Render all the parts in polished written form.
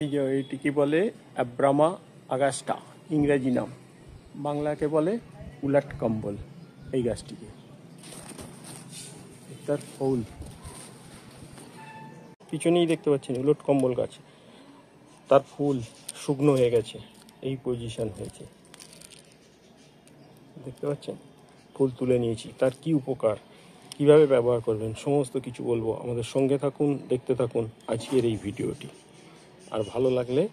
এই যে এটিকে বলে অ্যাব্রামা আগাস্টা, ইংরেজি নাম। বাংলাকে বলে উলাট কম্বল। এই গাছটিকে তার ফুল পিছনেই দেখতে পাচ্ছেন, উলট কম্বল গাছ। তার ফুল শুকনো হয়ে গেছে, এই পজিশন হয়েছে, দেখতে পাচ্ছেন। ফুল তুলে নিয়েছি। তার কি উপকার, কিভাবে ব্যবহার করবেন, সমস্ত কিছু বলবো। আমাদের সঙ্গে থাকুন, দেখতে থাকুন আজকের এই ভিডিওটি। আর ভালো লাগলে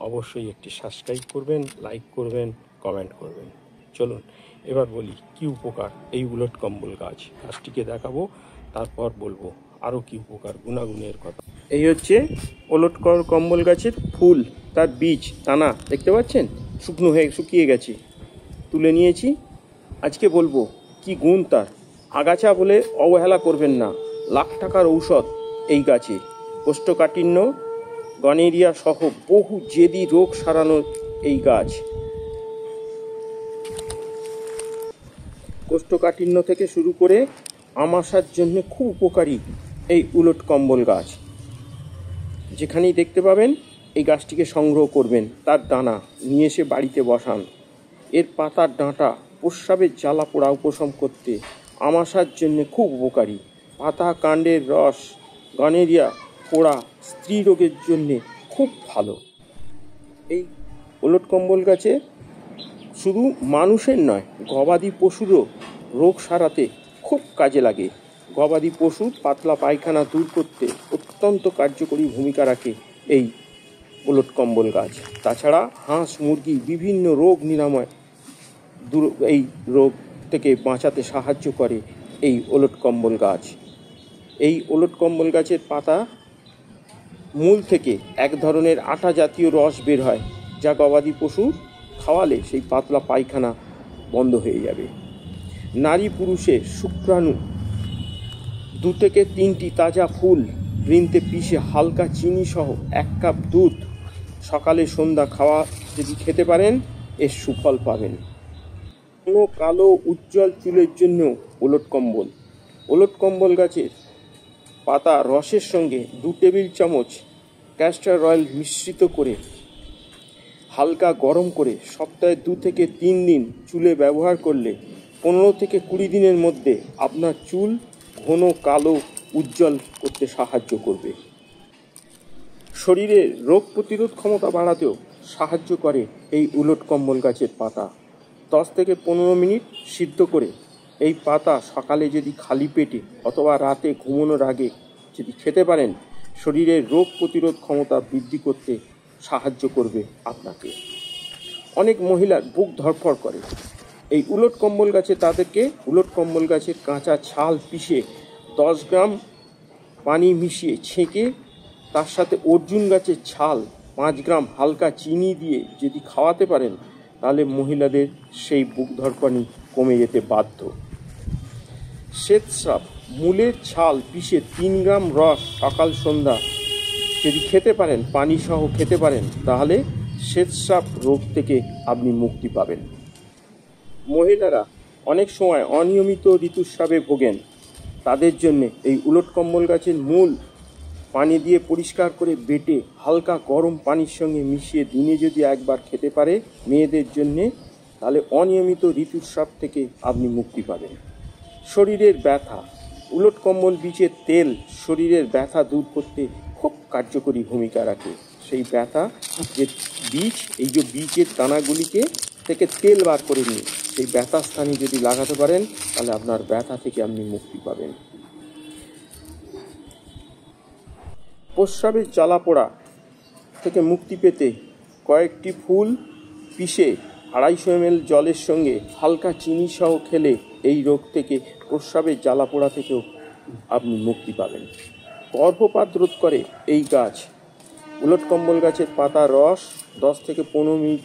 অবশ্যই একটি সাবস্ক্রাইব করবেন, লাইক করবেন, কমেন্ট করবেন। চলুন এবার বলি কি উপকার এই উলট কম্বল গাছটিকে দেখাবো, তারপর বলবো আরও কি উপকার, গুণাগুণের কথা। এই হচ্ছে উলট কম্বল গাছের ফুল, তার বীজ, দানা দেখতে পাচ্ছেন, শুকিয়ে গেছে, তুলে নিয়েছি। আজকে বলবো কি গুণ তার। আগাছা বলে অবহেলা করবেন না, লাখ টাকার ঔষধ এই গাছে। কোষ্ঠকাঠিন্য, গনেরিয়া সহ বহু জেদি রোগ সারানোর এই গাছ। কোষ্ঠকাঠিন্য থেকে শুরু করে আমাশার জন্য খুব উপকারী এই উলট কম্বল গাছ। যেখানেই দেখতে পাবেন এই গাছটিকে সংগ্রহ করবেন, তার দানা নিয়ে এসে বাড়িতে বসান। এর পাতার ডাঁটা প্রস্রাবের জ্বালা পোড়া উপশম করতে, আমাশার জন্য খুব উপকারী। পাতা কাণ্ডের রস গনেরিয়া, পোড়া, স্ত্রী রোগের জন্যে খুব ভালো। এই উলট কম্বল গাছে শুধু মানুষের নয়, গবাদি পশুরও রোগ সারাতে খুব কাজে লাগে। গবাদি পশুর পাতলা পায়খানা দূর করতে অত্যন্ত কার্যকরী ভূমিকা রাখে এই উলট কম্বল গাছ। তাছাড়া হাঁস মুরগি বিভিন্ন রোগ নিরাময়, এই রোগ থেকে বাঁচাতে সাহায্য করে এই উলট কম্বল গাছ। এই উলট কম্বল গাছের পাতা মূল থেকে এক ধরনের আটা জাতীয় রস বের হয়, যা গবাদি পশু খাওয়ালে সেই পাতলা পায়খানা বন্ধ হয়ে যাবে। নারী পুরুষের শুক্রাণু 2 থেকে 3টি তাজা ফুল বৃন্তে পিষে হালকা চিনি সহ 1 কাপ দুধ সকালে সন্ধ্যা খাওয়া যদি খেতে পারেন, এর সুফল পাবেন। কোনো কালো উজ্জ্বল চুলের জন্য উলট কম্বল গাছের পাতা রসের সঙ্গে 2 টেবিল চামচ ক্যাস্টর অয়েল মিশ্রিত করে হালকা গরম করে সপ্তাহে 2 থেকে 3 দিন চুলে ব্যবহার করলে 15 থেকে 20 দিনের মধ্যে আপনার চুল ঘন কালো উজ্জ্বল করতে সাহায্য করবে। শরীরের রোগ প্রতিরোধ ক্ষমতা বাড়াতেও সাহায্য করে এই উলট কম্বল গাছের পাতা। 10 থেকে 15 মিনিট সিদ্ধ করে এই পাতা সকালে যদি খালি পেটে অথবা রাতে ঘুমানোর আগে যদি খেতে পারেন, শরীরের রোগ প্রতিরোধ ক্ষমতা বৃদ্ধি করতে সাহায্য করবে আপনাকে। অনেক মহিলার বুক ধড়ফড় করে, এই উলট কম্বল গাছে তাদেরকে উলট কম্বল গাছের কাঁচা ছাল পিষে 10 গ্রাম পানি মিশিয়ে ছেঁকে তার সাথে অর্জুন গাছের ছাল 5 গ্রাম হালকা চিনি দিয়ে যদি খাওয়াতে পারেন, তাহলে মহিলাদের সেই বুক ধড়ফড়ি কমে যেতে বাধ্য। শ্বেতস্রাব, মূলের ছাল পিষে 3 গ্রাম রস সকাল সন্ধ্যা যদি খেতে পারেন, পানি সহ খেতে পারেন, তাহলে শ্বেতস্রাব রোগ থেকে আপনি মুক্তি পাবেন। মহিলারা অনেক সময় অনিয়মিত ঋতুস্রাবে ভোগেন, তাদের জন্য এই উলট কম্বল গাছের মূল পানি দিয়ে পরিষ্কার করে বেটে হালকা গরম পানির সঙ্গে মিশিয়ে দিনে যদি একবার খেতে পারে মেয়েদের জন্যে, তাহলে অনিয়মিত ঋতুস্রাব থেকে আপনি মুক্তি পাবেন। শরীরের ব্যথা, উলট কম্বল বীজের তেল শরীরের ব্যথা দূর করতে খুব কার্যকরী ভূমিকা রাখে। সেই ব্যথা যে বীজ, এই যে বীজের দানাগুলিকে থেকে তেল বার করে নিয়ে সেই ব্যথা স্থানে যদি লাগাতে পারেন, তাহলে আপনার ব্যথা থেকে আপনি মুক্তি পাবেন। প্রস্রাবের জ্বালা পোড়া থেকে মুক্তি পেতে কয়েকটি ফুল পিষে 250 ml জলের সঙ্গে হালকা চিনি সহ খেলে এই রোগ থেকে, প্রস্রাবের জ্বালা পোড়া থেকেও আপনি মুক্তি পাবেন। গর্ভপাত রোধ করে এই গাছ। উলট কম্বল গাছের পাতা রস 10 থেকে 15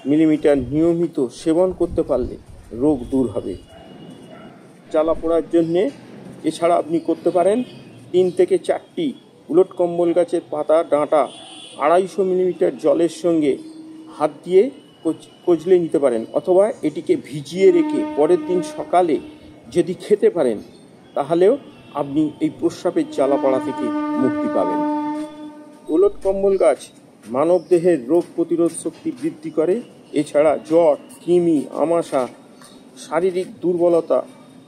মিলিমিটার নিয়মিত সেবন করতে পারলে রোগ দূর হবে। জ্বালা পোড়ার জন্যে এছাড়া আপনি করতে পারেন 3 থেকে 4টি উলট কম্বল গাছের পাতা ডাঁটা 250 মিলিমিটার জলের সঙ্গে হাত দিয়ে কচলে নিতে পারেন, অথবা এটিকে ভিজিয়ে রেখে পরের দিন সকালে যদি খেতে পারেন, তাহলেও আপনি এই প্রস্রাবের জ্বালা পোড়া থেকে মুক্তি পাবেন। উলট কম্বল গাছ মানবদেহের রোগ প্রতিরোধ শক্তি বৃদ্ধি করে। এছাড়া জ্বর, কৃমি, আমাশা, শারীরিক দুর্বলতা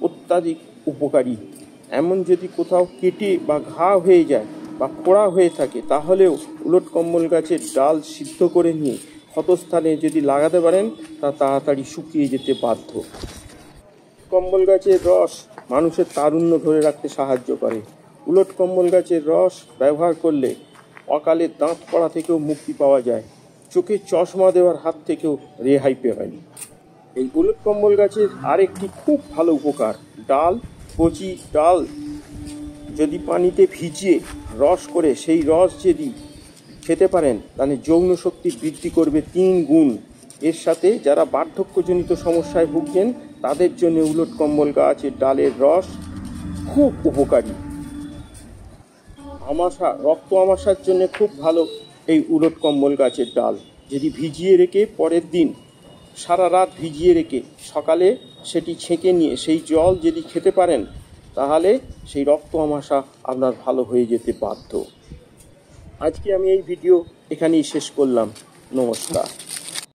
অত্যাধিক উপকারী। এমন যদি কোথাও কেটে বা ঘা হয়ে যায় বা ফোড়া হয়ে থাকে, তাহলেও উলট কম্বল গাছের ডাল সিদ্ধ করে নিয়ে ক্ষতস্থানে যদি লাগাতে পারেন, তা তাড়াতাড়ি শুকিয়ে যেতে বাধ্য। কম্বল গাছের রস মানুষের তারুণ্য ধরে রাখতে সাহায্য করে। উলট কম্বল গাছের রস ব্যবহার করলে অকালে দাঁত পড়া থেকেও মুক্তি পাওয়া যায়, চোখে চশমা দেওয়ার হাত থেকেও রেহাই পাবেন। এই উলট কম্বল গাছের আরেকটি খুব ভালো উপকার, ডাল, কচি ডাল যদি পানিতে ভিজিয়ে রস করে সেই রস যদি খেতে পারেন, তাহলে যৌন শক্তি বৃদ্ধি করবে 3 গুণ। এর সাথে যারা বার্ধক্যজনিত সমস্যায় ভুগছেন, তাদের জন্য উলট কম্বল গাছের ডালের রস খুব উপকারী। রক্ত আমাশার জন্য খুব ভালো এই উলট কম্বল গাছের ডাল। যদি ভিজিয়ে রেখে পরের দিন সারা রাত ভিজিয়ে রেখে সকালে সেটি ছেঁকে নিয়ে সেই জল যদি খেতে পারেন, তাহলে সেই রক্ত আমাশা আপনার ভালো হয়ে যেতে বাধ্য। আজকে আমি এই ভিডিও এখানেই শেষ করলাম। নমস্কার।